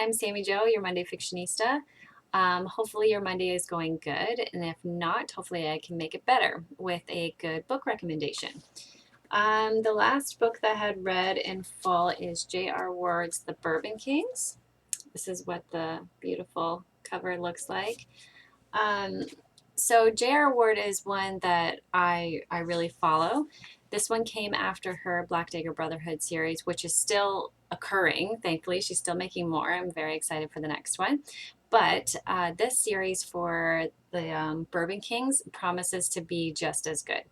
I'm Sami-Jo, your Monday Fictionista. Hopefully your Monday is going good, and if not, hopefully I can make it better with a good book recommendation. The last book that I had read in full is J.R. Ward's The Bourbon Kings. This is what the beautiful cover looks like. Um, so J.R. Ward is one that I really follow. This one came after her Black Dagger Brotherhood series, which is still occurring. Thankfully, she's still making more. I'm very excited for the next one. But this series for the Bourbon Kings promises to be just as good.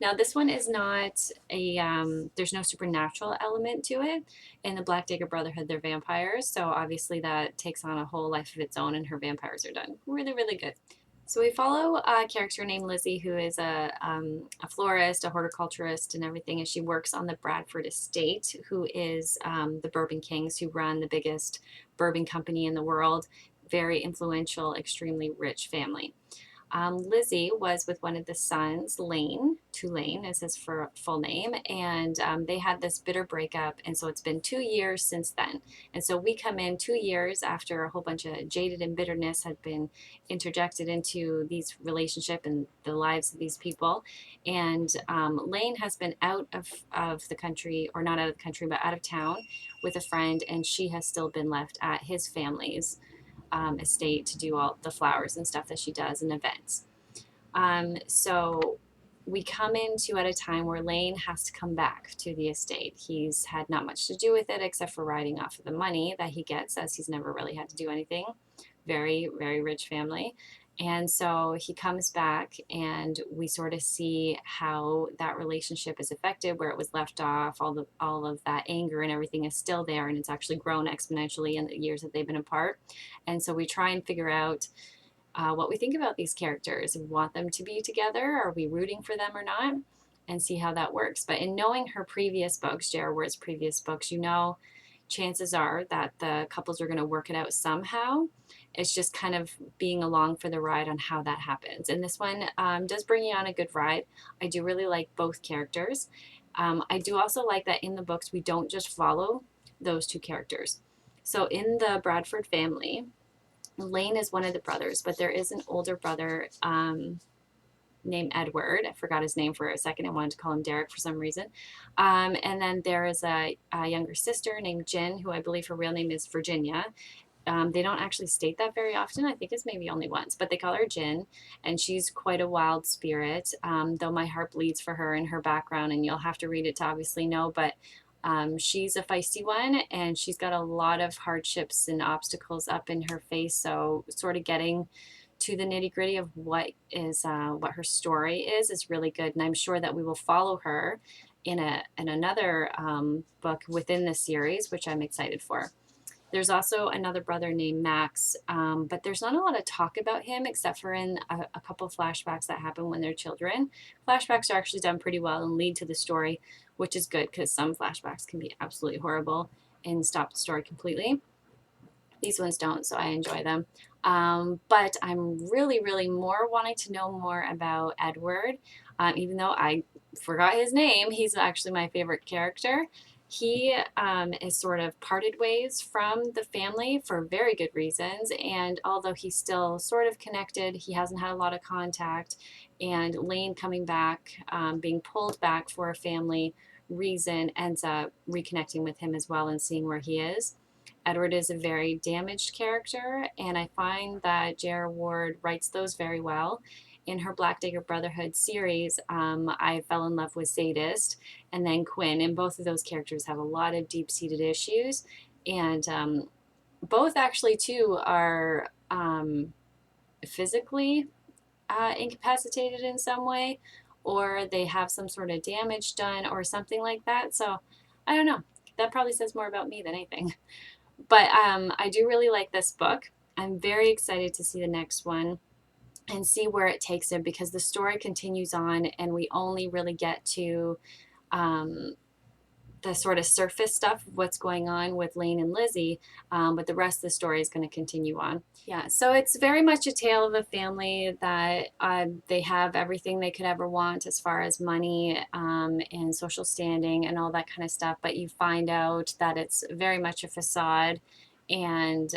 Now, this one is not there's no supernatural element to it. In the Black Dagger Brotherhood, they're vampires. So obviously that takes on a whole life of its own, and her vampires are done really, really good. So we follow a character named Lizzie, who is a florist, a horticulturist, and everything, and she works on the Bradford estate, who is the Bourbon Kings, who run the biggest bourbon company in the world. Very influential, extremely rich family. Lizzie was with one of the sons, Lane, Tulane is his full name, and they had this bitter breakup, and so it's been 2 years since then. And so we come in 2 years after a whole bunch of jaded and bitterness had been interjected into these relationship and the lives of these people. And Lane has been out of the country, or not out of the country, but out of town with a friend, and she has still been left at his family's estate to do all the flowers and stuff that she does and events. So we come into at a time where Lane has to come back to the estate. He's had not much to do with it except for riding off of the money that he gets, as he's never really had to do anything. Very, very rich family. And so he comes back, and we sort of see how that relationship is affected, where it was left off. All of that anger and everything is still there, and it's actually grown exponentially in the years that they've been apart. And so we try and figure out what we think about these characters. We want them to be together? Are we rooting for them or not? And see how that works. But in knowing her previous books, J.R. Ward's previous books, you know, chances are that the couples are going to work it out somehow. It's just kind of being along for the ride on how that happens. And this one does bring you on a good ride. I do really like both characters. I do also like that in the books we don't just follow those two characters. So in the Bradford family, Lane is one of the brothers, but there is an older brother named Edward. I forgot his name for a second. I wanted to call him Derek for some reason. And then there is a younger sister named Jen, who I believe her real name is Virginia. They don't actually state that very often. I think it's maybe only once, but they call her Jen, and she's quite a wild spirit, though my heart bleeds for her and her background, and you'll have to read it to obviously know, but she's a feisty one, and she's got a lot of hardships and obstacles up in her face, so sort of getting to the nitty gritty of what her story is really good, and I'm sure that we will follow her in another book within the series, which I'm excited for. There's also another brother named Max, but there's not a lot of talk about him except for in a couple flashbacks that happen when they're children. Flashbacks are actually done pretty well and lead to the story, which is good because some flashbacks can be absolutely horrible and stop the story completely. These ones don't, so I enjoy them. But I'm really, really more wanting to know more about Edward. Even though I forgot his name, he's actually my favorite character. He is sort of parted ways from the family for very good reasons, and although he's still sort of connected, he hasn't had a lot of contact, and Lane coming back, being pulled back for a family reason, ends up reconnecting with him as well and seeing where he is. Edward is a very damaged character, and I find that J.R. Ward writes those very well. In her Black Dagger Brotherhood series, I fell in love with Sadist and then Quinn, and both of those characters have a lot of deep-seated issues, and both actually too are physically incapacitated in some way, or they have some sort of damage done or something like that. So I don't know. That probably says more about me than anything. But I do really like this book. I'm very excited to see the next one and see where it takes him, because the story continues on and we only really get to the sort of surface stuff of what's going on with Lane and Lizzie, but the rest of the story is going to continue on. Yeah, so it's very much a tale of a family that they have everything they could ever want as far as money and social standing and all that kind of stuff, but you find out that it's very much a facade, And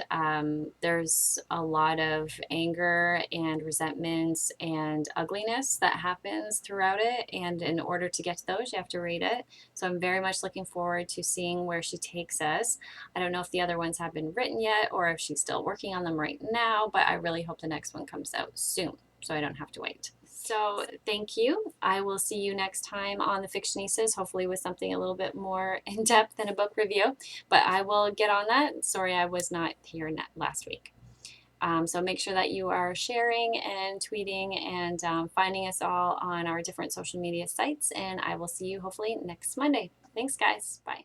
there's a lot of anger and resentments and ugliness that happens throughout it. And in order to get to those, you have to read it. So I'm very much looking forward to seeing where she takes us. I don't know if the other ones have been written yet or if she's still working on them right now, but I really hope the next one comes out soon so I don't have to wait. So thank you. I will see you next time on the Fictionistas, hopefully with something a little bit more in depth than a book review. But I will get on that. Sorry I was not here last week. So make sure that you are sharing and tweeting and finding us all on our different social media sites. And I will see you hopefully next Monday. Thanks, guys. Bye.